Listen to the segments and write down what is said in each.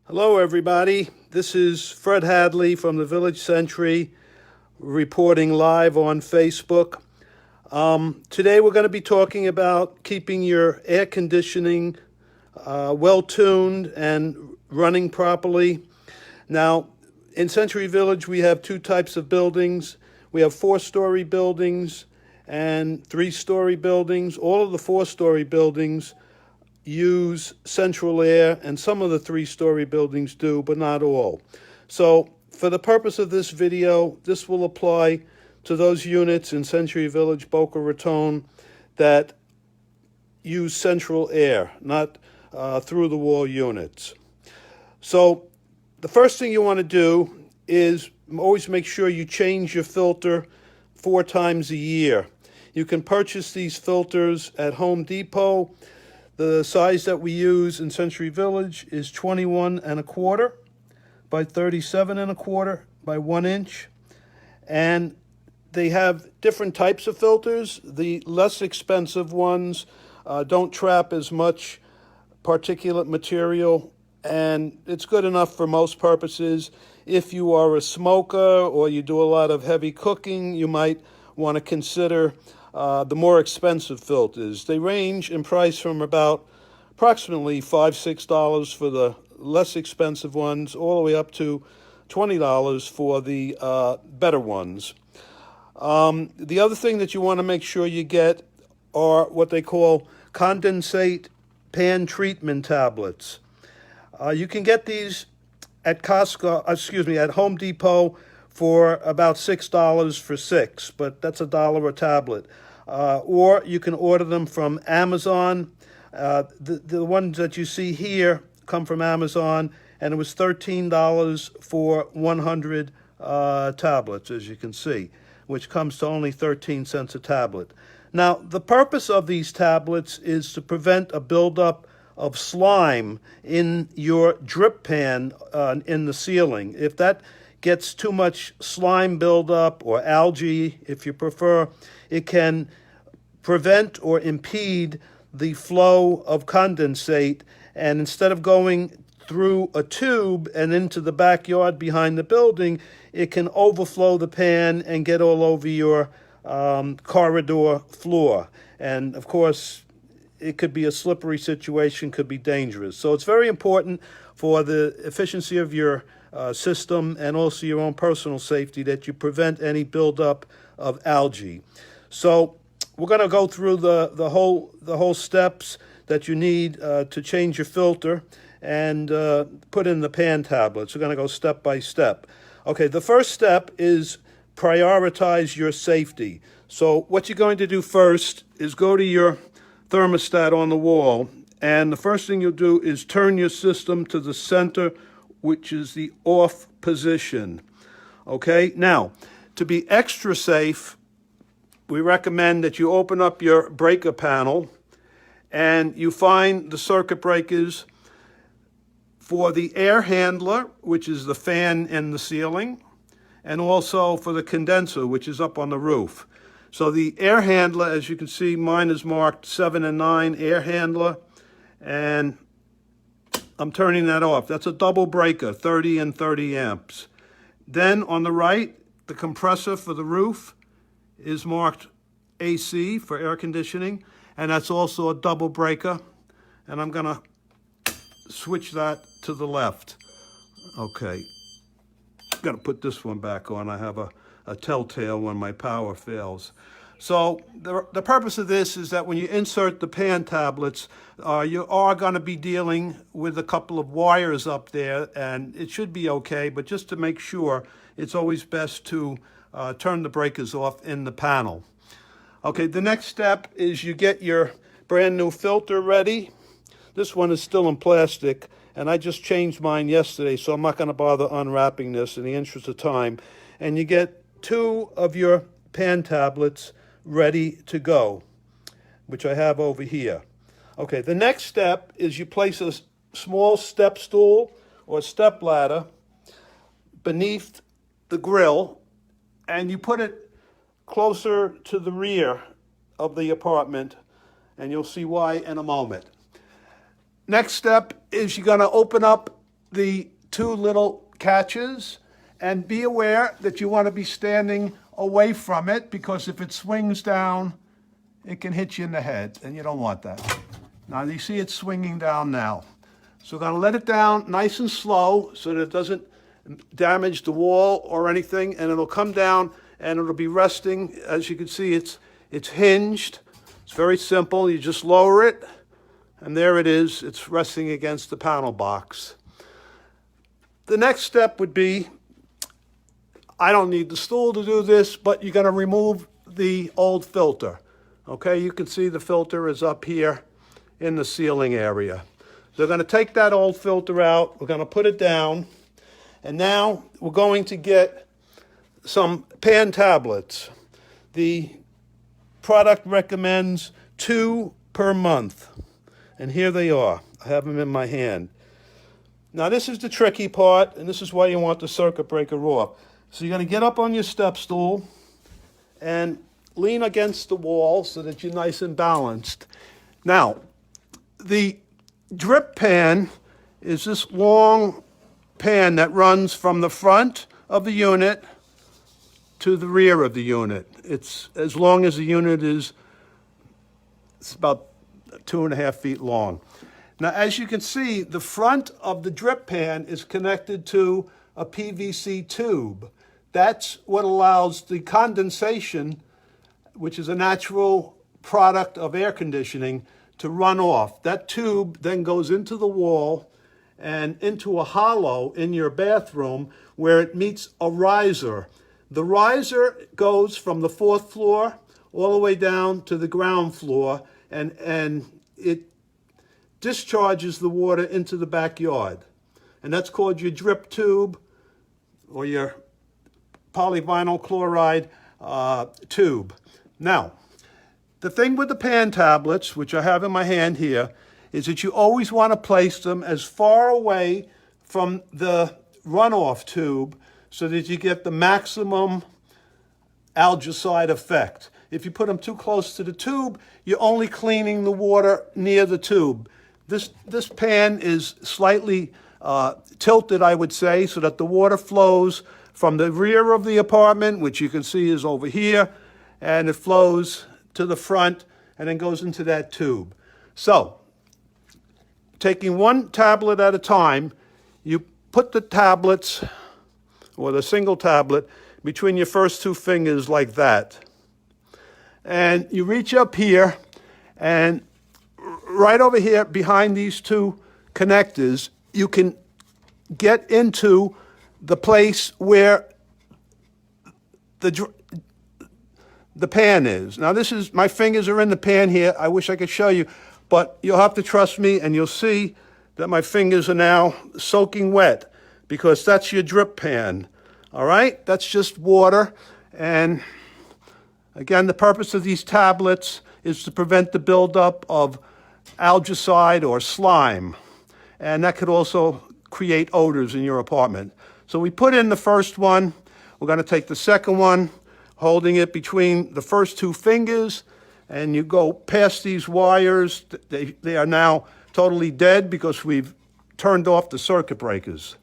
Hello, everybody. This is Fred Hadley from the Village Sentry reporting live on Facebook. Today, we're going to be talking about keeping your air conditioning well tuned and running properly. Now, in Century Village, we have two types of buildings. We have 4-story buildings and 3-story buildings. All of the 4-story buildings use central air, and some of the 3-story buildings do, but not all. So for the purpose of this video, this will apply to those units in Century Village, Boca Raton, that use central air, not through-the-wall units. So the first thing you want to do is always make sure you change your filter 4 times a year. You can purchase these filters at Home Depot. The size that we use in Century Village is 21 1/4 by 37 1/4 by 1 inch. And they have different types of filters. The less expensive ones don't trap as much particulate material, and it's good enough for most purposes. If you are a smoker or you do a lot of heavy cooking, you might want to consider the more expensive filters. They range in price from about approximately $5-6 for the less expensive ones, all the way up to $20 for the better ones. The other thing that you want to make sure you get are what they call condensate pan treatment tablets. You can get these at at Home Depot for about $6 for 6, but that's $1 a tablet. Or you can order them from Amazon. The ones that you see here come from Amazon, and it was $13 for 100 tablets, as you can see, which comes to only 13 cents a tablet. Now, the purpose of these tablets is to prevent a buildup of slime in your drip pan in the ceiling. If that gets too much slime buildup, or algae, if you prefer, it can prevent or impede the flow of condensate, and instead of going through a tube and into the backyard behind the building, it can overflow the pan and get all over your corridor floor. And of course, it could be a slippery situation, could be dangerous. So it's very important for the efficiency of your system and also your own personal safety that you prevent any buildup of algae. So we're going to go through the whole steps that you need to change your filter and put in the pan tablets. We're going to go step by step. Okay, the first step is prioritize your safety. So what you're going to do first is go to your thermostat on the wall, and the first thing you'll do is turn your system to the center, which is the off position. Okay, now to be extra safe, we recommend that you open up your breaker panel and you find the circuit breakers for the air handler, which is the fan in the ceiling, and also for the condenser, which is up on the roof. So the air handler, as you can see, mine is marked 7 and 9 air handler, and I'm turning that off. That's a double breaker, 30 and 30 amps. Then on the right, the compressor for the roof is marked AC for air conditioning, and that's also a double breaker. And I'm gonna switch that to the left. Okay, gotta put this one back on. I have a telltale when my power fails. So the purpose of this is that when you insert the pan tablets, you are going to be dealing with a couple of wires up there, and it should be okay, but just to make sure, it's always best to turn the breakers off in the panel. Okay, the next step is you get your brand new filter ready. This one is still in plastic, and I just changed mine yesterday, so I'm not going to bother unwrapping this in the interest of time. And you get 2 of your pan tablets ready to go, which I have over here. Okay, the next step is you place a small step stool or step ladder beneath the grill, and you put it closer to the rear of the apartment, and you'll see why in a moment. Next step is you're going to open up the two little catches, and be aware that you want to be standing away from it, because if it swings down, it can hit you in the head, and you don't want that. Now you see it swinging down now. So we're going to let it down nice and slow so that it doesn't damage the wall or anything, and it'll come down and it'll be resting. As you can see, it's hinged. It's very simple. You just lower it, and there it is. It's resting against the panel box. The next step would be, I don't need the stool to do this, but you're going to remove the old filter. Okay, you can see the filter is up here in the ceiling area. So we're going to take that old filter out. We're going to put it down. And now we're going to get some pan tablets. The product recommends 2 per month. And here they are. I have them in my hand. Now this is the tricky part, and this is why you want the circuit breaker off. So you're going to get up on your step stool and lean against the wall so that you're nice and balanced. Now, the drip pan is this long pan that runs from the front of the unit to the rear of the unit. It's as long as the unit is, it's about 2.5 feet long. Now, as you can see, the front of the drip pan is connected to a PVC tube. That's what allows the condensation, which is a natural product of air conditioning, to run off. That tube then goes into the wall and into a hollow in your bathroom where it meets a riser. The riser goes from the 4th floor all the way down to the ground floor, and it discharges the water into the backyard. And that's called your drip tube, or your polyvinyl chloride tube. Now, the thing with the pan tablets, which I have in my hand here, is that you always want to place them as far away from the runoff tube so that you get the maximum algicide effect. If you put them too close to the tube, you're only cleaning the water near the tube. This pan is slightly tilted, I would say, so that the water flows from the rear of the apartment, which you can see is over here, and it flows to the front and then goes into that tube. So, taking one tablet at a time, you put the tablets, or the single tablet, between your first 2 fingers like that. And you reach up here, and right over here behind these 2 connectors, you can get into the place where the pan is. Now this is, my fingers are in the pan here. I wish I could show you, but you'll have to trust me, and you'll see that my fingers are now soaking wet, because that's your drip pan. All right, that's just water. And again, the purpose of these tablets is to prevent the buildup of algicide or slime. And that could also create odors in your apartment. So we put in the first one. We're going to take the second one, holding it between the first 2 fingers, and you go past these wires. They are now totally dead because we've turned off the circuit breakers.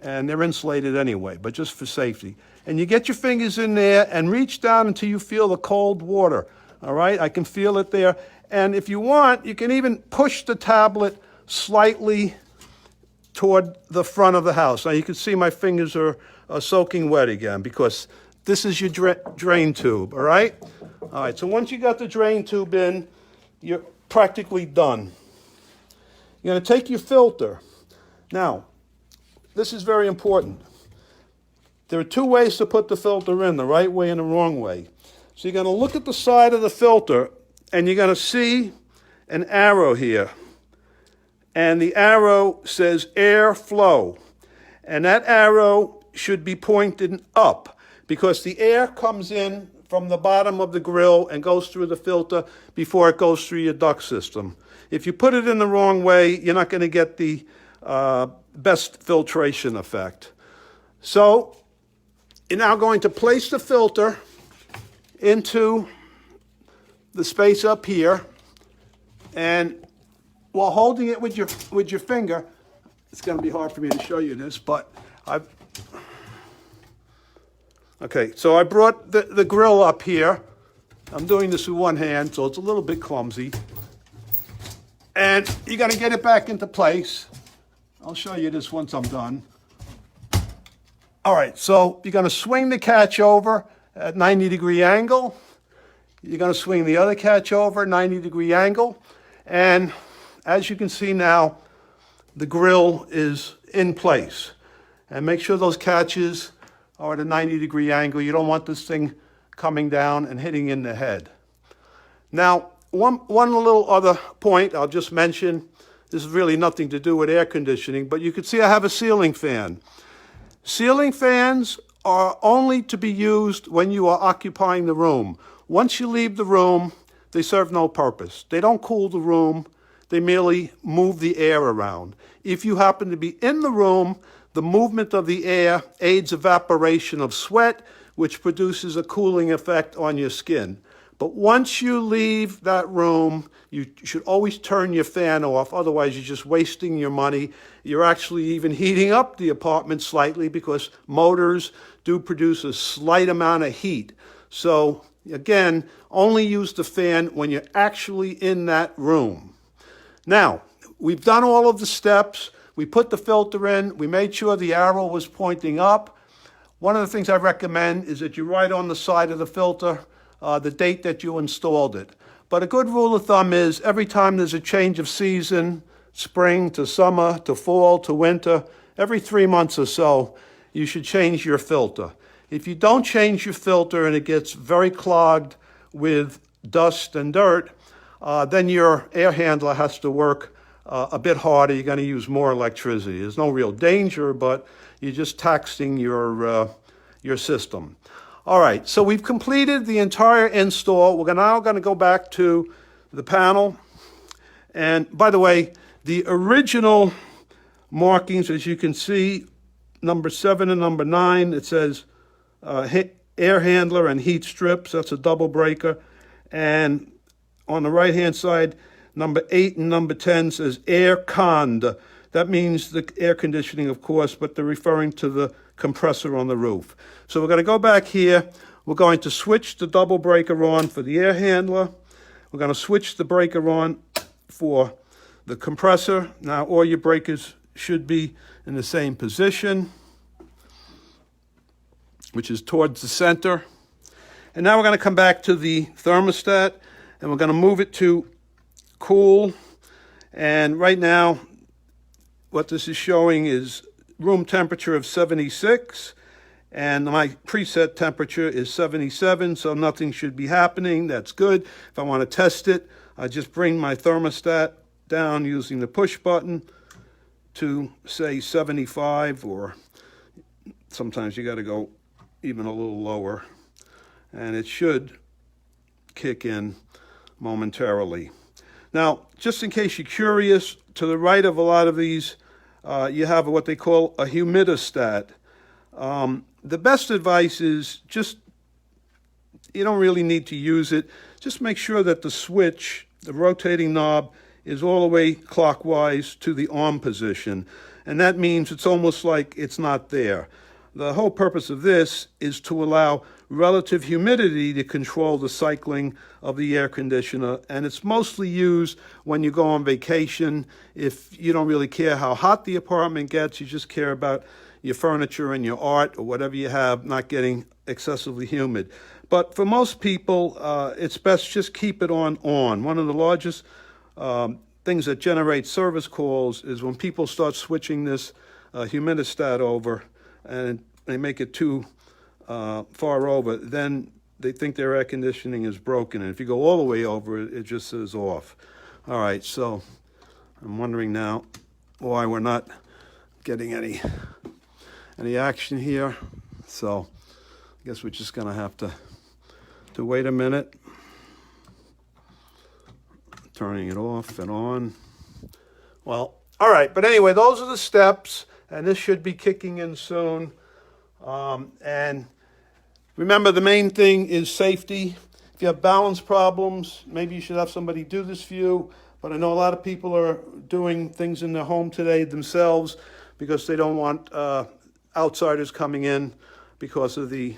And they're insulated anyway, but just for safety. And you get your fingers in there and reach down until you feel the cold water. All right, I can feel it there. And if you want, you can even push the tablet slightly toward the front of the house. Now you can see my fingers are soaking wet again, because this is your drain tube, all right? All right, so once you got the drain tube in, you're practically done. You're going to take your filter. Now, this is very important. There are 2 ways to put the filter in, the right way and the wrong way. So you're going to look at the side of the filter, and you're going to see an arrow here. And the arrow says air flow. And that arrow should be pointed up, because the air comes in from the bottom of the grill and goes through the filter before it goes through your duct system. If you put it in the wrong way, you're not going to get the best filtration effect. So you're now going to place the filter into the space up here, and while holding it with your finger, it's going to be hard for me to show you this, but okay, so I brought the grill up here. I'm doing this with one hand, so it's a little bit clumsy. And you got to get it back into place. I'll show you this once I'm done. All right, so you're going to swing the catch over at 90-degree angle. You're going to swing the other catch over, 90-degree angle. And as you can see now, the grill is in place. And make sure those catches are at a 90-degree angle. You don't want this thing coming down and hitting in the head. Now, one little other point I'll just mention. This is really nothing to do with air conditioning, but you can see I have a ceiling fan. Ceiling fans are only to be used when you are occupying the room. Once you leave the room, they serve no purpose. They don't cool the room. They merely move the air around. If you happen to be in the room, the movement of the air aids evaporation of sweat, which produces a cooling effect on your skin. But once you leave that room, you should always turn your fan off. Otherwise, you're just wasting your money. You're actually even heating up the apartment slightly because motors do produce a slight amount of heat. So again, only use the fan when you're actually in that room. Now, we've done all of the steps. We put the filter in. We made sure the arrow was pointing up. One of the things I recommend is that you write on the side of the filter the date that you installed it. But a good rule of thumb is every time there's a change of season, spring to summer to fall to winter, every 3 months or so, you should change your filter. If you don't change your filter and it gets very clogged with dust and dirt, then your air handler has to work a bit harder. You're going to use more electricity. There's no real danger, but you're just taxing your system. All right, so we've completed the entire install. We're now going to go back to the panel. And by the way, the original markings, as you can see, number 7 and number 9, it says air handler and heat strips. That's a double breaker. And on the right-hand side, number 8 and number 10 says air cond. That means the air conditioning, of course, but they're referring to the compressor on the roof. So we're going to go back here. We're going to switch the double breaker on for the air handler. We're going to switch the breaker on for the compressor. Now all your breakers should be in the same position, which is towards the center. And now we're going to come back to the thermostat and we're going to move it to cool. And right now, what this is showing is room temperature of 76, and my preset temperature is 77, so nothing should be happening. That's good. If I want to test it, I just bring my thermostat down using the push button to, say, 75, or sometimes you got to go even a little lower, and it should kick in momentarily. Now, just in case you're curious, to the right of a lot of these, you have what they call a humidistat. The best advice is just, you don't really need to use it. Just make sure that the switch, the rotating knob, is all the way clockwise to the on position. And that means it's almost like it's not there. The whole purpose of this is to allow relative humidity to control the cycling of the air conditioner, and it's mostly used when you go on vacation. If you don't really care how hot the apartment gets, you just care about your furniture and your art or whatever you have not getting excessively humid. But for most people, it's best just keep it on. One of the largest things that generate service calls is when people start switching this humidistat over and they make it too far over, then they think their air conditioning is broken. And if you go all the way over, it just says off. All right, so I'm wondering now why we're not getting any action here. So I guess we're just going to have to wait a minute. Turning it off and on. Well, all right, but anyway, those are the steps, and this should be kicking in soon. And remember, the main thing is safety. If you have balance problems, maybe you should have somebody do this for you. But I know a lot of people are doing things in their home today themselves because they don't want outsiders coming in because of the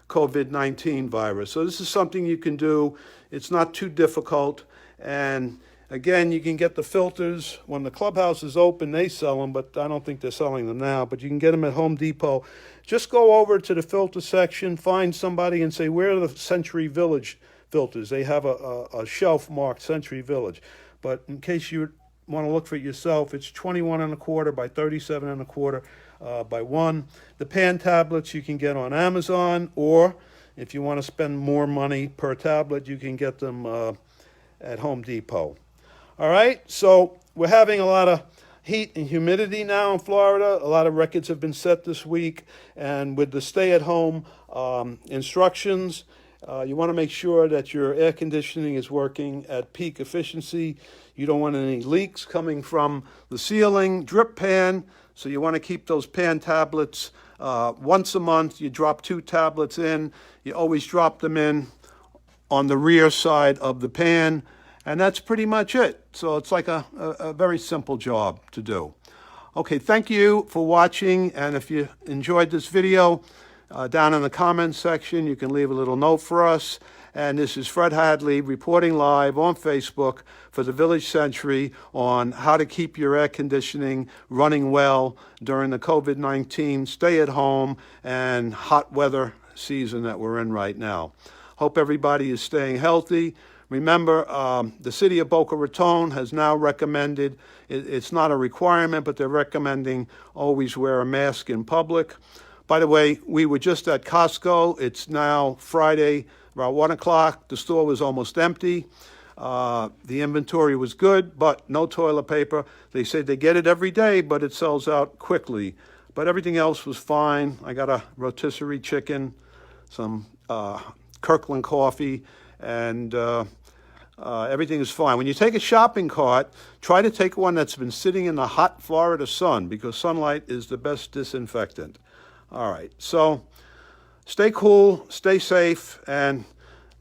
COVID-19 virus. So this is something you can do. It's not too difficult. And again, you can get the filters. When the clubhouse is open, they sell them, but I don't think they're selling them now. But you can get them at Home Depot. Just go over to the filter section, find somebody and say, where are the Century Village filters? They have a shelf marked Century Village. But in case you want to look for it yourself, it's 21 1/4 by 37 1/4 by 1. The pan tablets you can get on Amazon, or if you want to spend more money per tablet, you can get them at Home Depot. All right, so we're having a lot of heat and humidity now in Florida. A lot of records have been set this week, and with the stay-at-home instructions, you want to make sure that your air conditioning is working at peak efficiency. You don't want any leaks coming from the ceiling, drip pan, so you want to keep those pan tablets once a month. You drop 2 tablets in. You always drop them in on the rear side of the pan, and that's pretty much it. So it's like a very simple job to do. Okay, thank you for watching, and if you enjoyed this video, down in the comments section, you can leave a little note for us. And this is Fred Hadley reporting live on Facebook for the Village Century on how to keep your air conditioning running well during the COVID-19 stay-at-home and hot weather season that we're in right now. Hope everybody is staying healthy. Remember, the city of Boca Raton has now recommended, it's not a requirement, but they're recommending always wear a mask in public. By the way, we were just at Costco. It's now Friday, about 1 o'clock. The store was almost empty. The inventory was good, but no toilet paper. They say they get it every day, but it sells out quickly. But everything else was fine. I got a rotisserie chicken, some Kirkland coffee, and everything is fine. When you take a shopping cart, try to take one that's been sitting in the hot Florida sun, because sunlight is the best disinfectant. All right, so stay cool, stay safe, and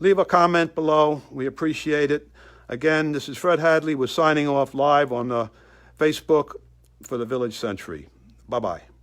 leave a comment below. We appreciate it. Again, this is Fred Hadley. We're signing off live on Facebook for the Village Century. Bye-bye.